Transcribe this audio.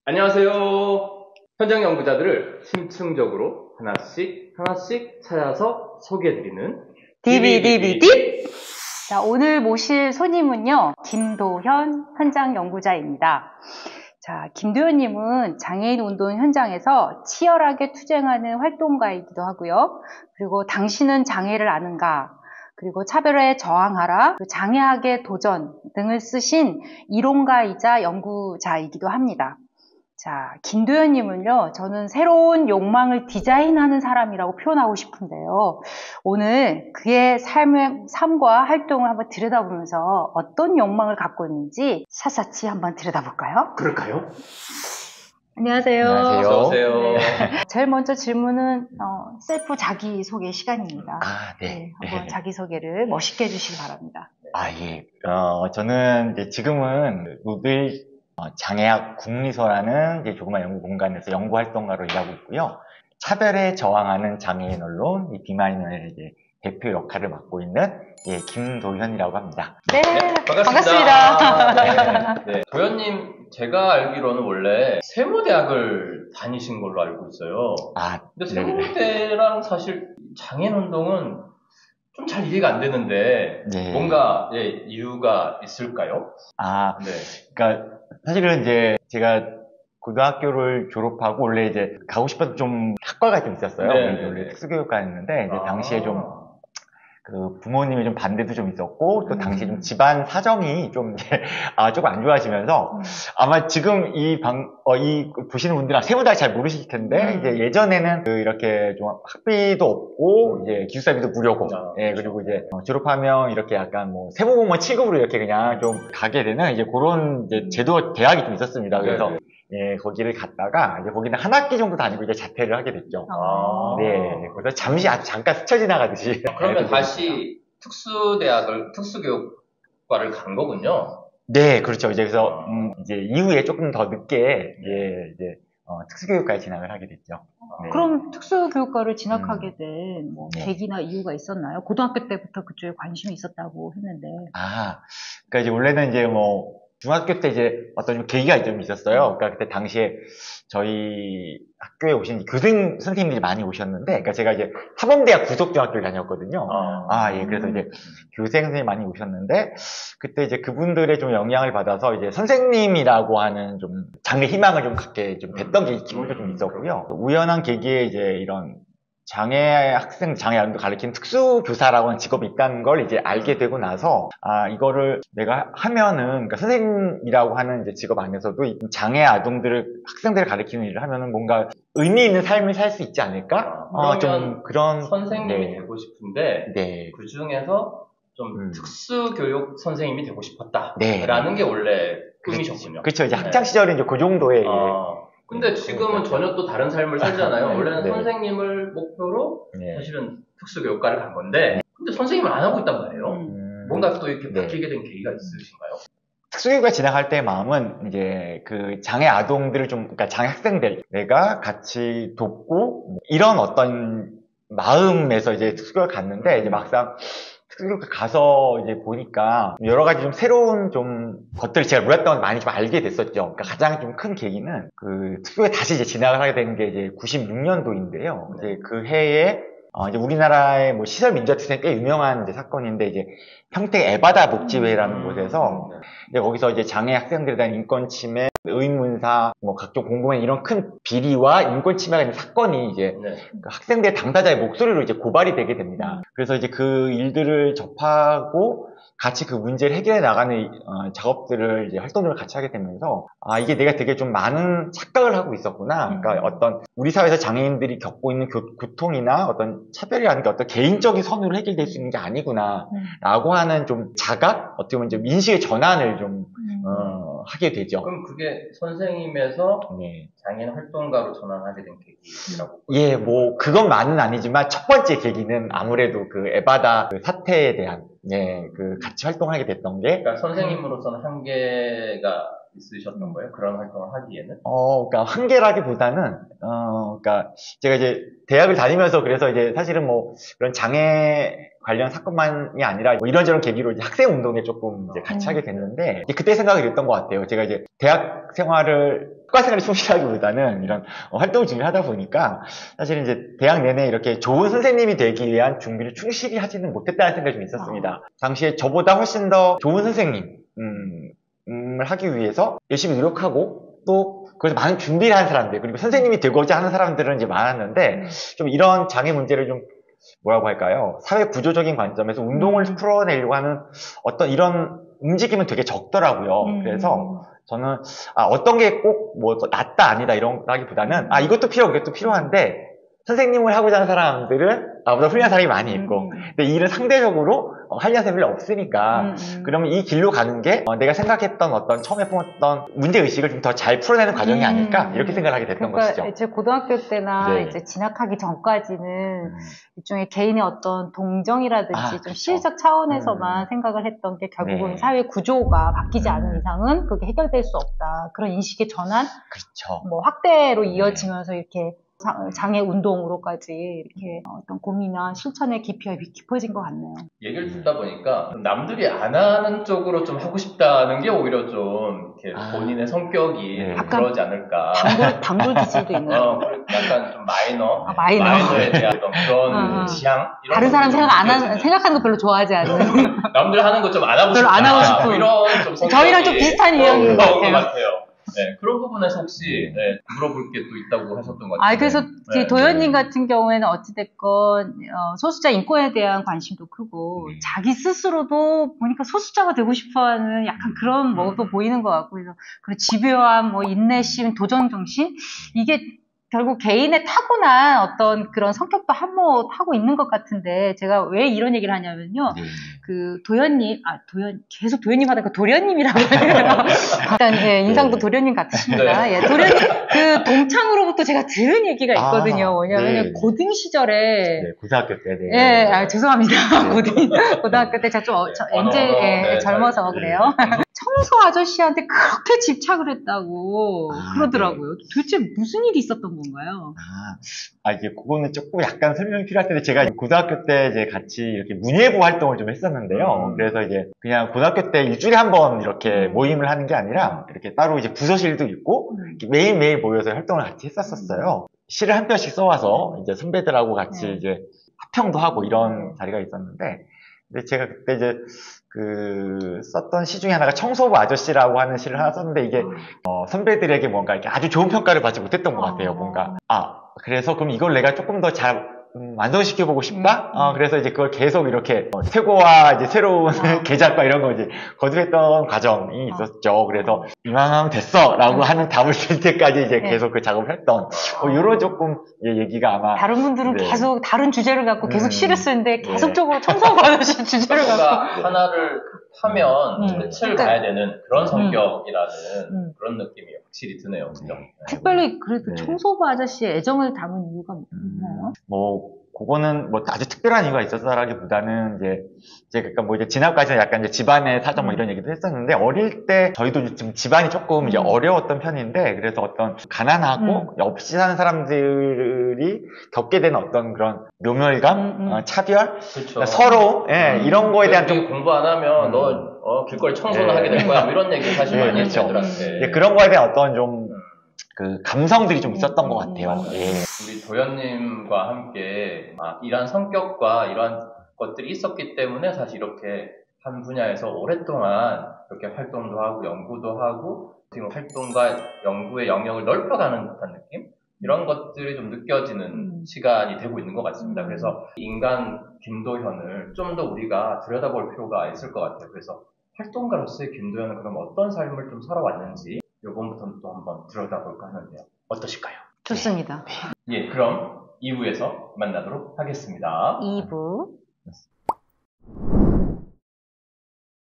안녕하세요. 현장 연구자들을 심층적으로 하나씩 찾아서 소개해드리는 DBDBD. 자, 오늘 모실 손님은요, 김도현 현장 연구자입니다. 자, 김도현님은 장애인 운동 현장에서 치열하게 투쟁하는 활동가이기도 하고요. 그리고 당신은 장애를 아는가? 그리고 차별에 저항하라, 장애학의 도전 등을 쓰신 이론가이자 연구자이기도 합니다. 자, 김도현님은요, 저는 새로운 욕망을 디자인하는 사람이라고 표현하고 싶은데요. 오늘 그의 삶과 활동을 한번 들여다보면서 어떤 욕망을 갖고 있는지 샅샅이 한번 들여다볼까요? 그럴까요? 안녕하세요. 안녕하세요. 네. 제일 먼저 질문은 셀프 자기소개 시간입니다. 네, 한번 자기소개를 멋있게 해주시기 바랍니다. 예. 저는 이제 지금은 노들 장애학 국리소라는 이제 조그만 연구 공간에서 연구 활동가로 일하고 있고요. 차별에 저항하는 장애인 언론 비마이너의 이제 대표 역할을 맡고 있는 김도현이라고 합니다. 네, 반갑습니다. 네. 도현님, 제가 알기로는 원래 세무대학을 다니신 걸로 알고 있어요. 근데 세무대랑 사실 장애인 운동은 좀 잘 이해가 안 되는데 뭔가 이유가 있을까요? 그러니까 사실은 이제 제가 고등학교를 졸업하고 원래 이제 가고 싶었던 좀 학과가 좀 있었어요. 원래 특수교육과였는데 이제 당시에 좀 그 부모님의 좀 반대도 좀 있었고 또 당시 좀 집안 사정이 좀 조금 안 좋아지면서 아마 지금 이 보시는 분들은 세무대학 잘 모르실 텐데 이제 예전에는 이렇게 좀 학비도 없고 이제 기숙사비도 무료고 그리고 이제 졸업하면 이렇게 약간 뭐 세무공무원 7급으로 이렇게 그냥 좀 가게 되는 이제 그런 이제 제도 대학이 좀 있었습니다. 그래서 거기를 갔다가 이제 거기는 한 학기 정도 다니고 이제 자퇴를 하게 됐죠. 그래서 잠시 잠깐 스쳐 지나가듯이. 그러면 다시 특수교육과를 간 거군요. 네, 그렇죠. 이제 그래서 이제 이후에 조금 더 늦게 이제 특수교육과에 진학을 하게 됐죠. 그럼 특수교육과를 진학하게 된 뭐 계기나 이유가 있었나요? 고등학교 때부터 그쪽에 관심이 있었다고 했는데. 그러니까 이제 원래는 이제 뭐 중학교 때 이제 어떤 좀 계기가 좀 있었어요. 그러니까 그때 당시에 저희 학교에 오신 교생 선생님들이 많이 오셨는데, 그러니까 제가 이제 사범대학 구속중학교를 다녔거든요. 그래서 이제 교생 선생님이 많이 오셨는데, 그때 이제 그분들의 좀 영향을 받아서 이제 선생님이라고 하는 좀 장래 희망을 좀 갖게 좀 됐던 게 기본적으로 좀 있었고요. 우연한 계기에 이제 이런 장애 아동도 가르치는 특수교사라고 하는 직업이 있다는 걸 이제 알게 되고 나서, 이거를 내가 하면은, 그러니까 선생님이라고 하는 이제 직업 안에서도 이 장애 학생들을 가르치는 일을 하면은 뭔가 의미 있는 삶을 살 수 있지 않을까? 좀 그런 선생님이 되고 싶은데, 그 중에서 좀 특수교육 선생님이 되고 싶었다라는 게 원래 꿈이셨군요. 그렇죠. 이제 학창시절에 이제 그 정도의. 근데 지금은 전혀 또 다른 삶을 살잖아요. 원래는 선생님을 목표로 사실은 특수교육과를 간 건데, 근데 선생님을 안 하고 있단 말이에요. 뭔가 또 이렇게 바뀌게 된 계기가 있으신가요? 특수교육과 진학할 때의 마음은 이제 그 장애 아동들을 그러니까 장애 학생들 내가 같이 돕고 이런 어떤 마음에서 이제 특수교육을 갔는데 이제 막상 특수교육과 가서 이제 보니까 여러 가지 좀 새로운 좀 것들을 제가 몰랐던 걸 많이 좀 알게 됐었죠. 그러니까 가장 좀 큰 계기는 그 특수교육에 다시 이제 진학을 하게 된 게 이제 96년도인데요. 이제 그 해에 이제 우리나라의 뭐 시설 민주화투쟁 꽤 유명한 이제 사건인데 이제 평택 에바다 복지회라는 곳에서 이제 거기서 이제 장애 학생들에 대한 인권 침해, 의문사, 뭐 각종 공공의 이런 큰 비리와 인권 침해가 있는 사건이 이제 그 학생들 당사자의 목소리로 이제 고발이 되게 됩니다. 그래서 이제 그 일들을 접하고 같이 그 문제를 해결해 나가는 작업들을 이제 활동들을 같이 하게 되면서 이게 내가 되게 좀 많은 착각을 하고 있었구나. 그러니까 어떤 우리 사회에서 장애인들이 겪고 있는 고통이나 어떤 차별이라는 게 어떤 개인적인 선으로 해결될 수 있는 게 아니구나 라고 하는 좀 자각, 어떻게 보면 좀 인식의 전환을 좀 하게 되죠. 그럼 그게 선생님에서 장애인 활동가로 전환하게 된 계기라고? 뭐 그것만은 아니지만 첫 번째 계기는 아무래도 그 에바다 그 사태에 대한 그 같이 활동하게 됐던 게, 그러니까 선생님으로서는 한계가 있으셨던 거예요? 그런 활동을 하기에는? 그러니까 한계라기보다는, 그러니까 제가 이제 대학을 다니면서 그래서 이제 사실은 뭐 그런 장애 관련 사건만이 아니라 뭐 이런저런 계기로 이제 학생 운동에 조금 이제 같이 하게 됐는데, 이제 그때 생각이 됐던 것 같아요. 제가 이제 대학 생활을, 학과 생활에 충실하기보다는 이런 활동 준비를 하다 보니까 사실은 이제 대학 내내 이렇게 좋은 선생님이 되기 위한 준비를 충실히 하지는 못했다는 생각이 좀 있었습니다. 당시에 저보다 훨씬 더 좋은 선생님, 을 하기 위해서 열심히 노력하고 또 그래서 많은 준비를 하는 사람들, 그리고 선생님이 되고자 하는 사람들은 이제 많았는데, 좀 이런 장애 문제를 좀 뭐라고 할까요? 사회 구조적인 관점에서 운동을 풀어내려고 하는 어떤 이런 움직임은 되게 적더라고요. 그래서 저는 어떤 게 꼭 뭐 낫다 아니다 이런 거라기보다는 이것도 필요하고 이것도 필요한데, 선생님을 하고자 하는 사람들은 나보다 훌륭한 사람이 많이 있고, 근데 이 일은 상대적으로 한리한 사람이 없으니까, 그러면 이 길로 가는 게 내가 생각했던 어떤 처음에 품었던 문제의식을 좀 더 잘 풀어내는 과정이 아닐까, 이렇게 생각하게 됐던 것이죠. 이제 고등학교 때나 네. 이제 진학하기 전까지는 일종의 개인의 어떤 동정이라든지 좀 그쵸. 시의적 차원에서만 생각을 했던 게 결국은 네. 사회 구조가 바뀌지 않은 이상은 그게 해결될 수 없다. 그런 인식의 전환, 그렇죠. 뭐 확대로 이어지면서 이렇게 장애 운동으로까지 이렇게 어떤 고민이나 실천의 깊이가 깊어진 것 같네요. 얘기를 듣다 보니까 남들이 안 하는 쪽으로 좀 하고 싶다는 게 오히려 좀 이렇게 본인의 성격이 네. 좀 그러지 않을까. 방불 기질도 있나요? 약간 좀 마이너, 마이너. 마이너에 대한 어떤 그런 지향. 이런 다른 사람 것들이 좀 생각하는 거 별로 좋아하지 않는. 남들 하는 거 좀 안 하고 별로 싶다. 안 하고 싶은. 이런 좀 성격이 저희랑 좀 비슷한 유형인 것 같아요. 네, 그런 부분에서 혹시 물어볼 게 또 있다고 하셨던 것 같아요. 그래서 도현님 같은 경우에는 어찌됐건 소수자 인권에 대한 관심도 크고 자기 스스로도 보니까 소수자가 되고 싶어하는 약간 그런 뭐도 보이는 것 같고, 그래서 그런 집요함, 뭐 인내심, 도전 정신, 이게 결국 개인의 타고난 어떤 그런 성격도 한몫하고 있는 것 같은데, 제가 왜 이런 얘기를 하냐면요. 그 도현님, 계속 도현님 하다가 도련님이라고 해요. 일단, 인상도 도련님 같으십니다. 예, 도련님, 그 동창으로부터 제가 들은 얘기가 있거든요. 뭐냐면, 고등 시절에. 고등학교 때. 죄송합니다. 고등학교 때 제가 좀, 젊어서 그래요. 청소 아저씨한테 그렇게 집착을 했다고 그러더라고요. 도대체 무슨 일이 있었던 건가요? 이게 그거는 조금 약간 설명이 필요할 텐데, 제가 고등학교 때 이제 같이 이렇게 문예부 활동을 좀 했었는데요. 그래서 이제 그냥 고등학교 때 일주일에 한 번 이렇게 모임을 하는 게 아니라 이렇게 따로 이제 부서실도 있고 매일매일 모여서 활동을 같이 했었어요. 시를 한 편씩 써와서 이제 선배들하고 같이 이제 합평도 하고 이런 자리가 있었는데, 근데 제가 그때 이제 썼던 시 중에 하나가 청소부 아저씨라고 하는 시를 하나 썼는데, 이게 선배들에게 뭔가 이렇게 아주 좋은 평가를 받지 못했던 것 같아요. 뭔가 그래서 그럼 이걸 내가 조금 더 잘 완성시켜보고 싶다? 그래서 이제 그걸 계속 이렇게 퇴고와 이제 새로운 개작과 이런 거 이제 거듭했던 과정이 있었죠. 그래서 이만하면 됐어! 라고 하는 답을 쓸 때까지 이제 계속 그 작업을 했던, 요런 조금 얘기가 아마. 다른 분들은 계속 다른 주제를 갖고 계속 시를 쓰는데 계속적으로 청소하고 아저씨 주제를 갖고. 하나를 하면 끝을 봐야 되는 그런 성격이라는 그런 느낌이 확실히 드네요. 그죠? 특별히 그래도 청소부 아저씨의 애정을 담은 이유가 있나요? 그거는 아주 특별한 이유가 있었다라기보다는 제가 이제 진학까지는 약간 이제 집안의 사정 뭐 이런 얘기도 했었는데, 어릴 때 저희도 지금 집안이 조금 이제 어려웠던 편인데, 그래서 어떤 가난하고 없이 사는 사람들이 겪게 되는 어떤 그런 묘멸감, 차별, 그렇죠. 서러움, 이런 거에 대한 좀 공부 안 하면 너 길거리 청소는 하게 될 거야. 뭐 이런 얘기 사실 많이 했죠. 애들한테. 그런 거에 대한 어떤 좀 감성들이 좀 있었던 것 같아요. 우리 도현님과 함께 이런 성격과 이런 것들이 있었기 때문에 사실 이렇게 한 분야에서 오랫동안 이렇게 활동도 하고 연구도 하고 활동과 연구의 영역을 넓혀가는 듯한 느낌? 이런 것들이 좀 느껴지는 시간이 되고 있는 것 같습니다. 그래서 인간 김도현을 좀 더 우리가 들여다볼 필요가 있을 것 같아요. 그래서 활동가로서의 김도현은 그럼 어떤 삶을 좀 살아왔는지 이번부터는 또 한번 들여다볼까 하는데요. 어떠실까요? 좋습니다. 그럼 2부에서 만나도록 하겠습니다. 2부.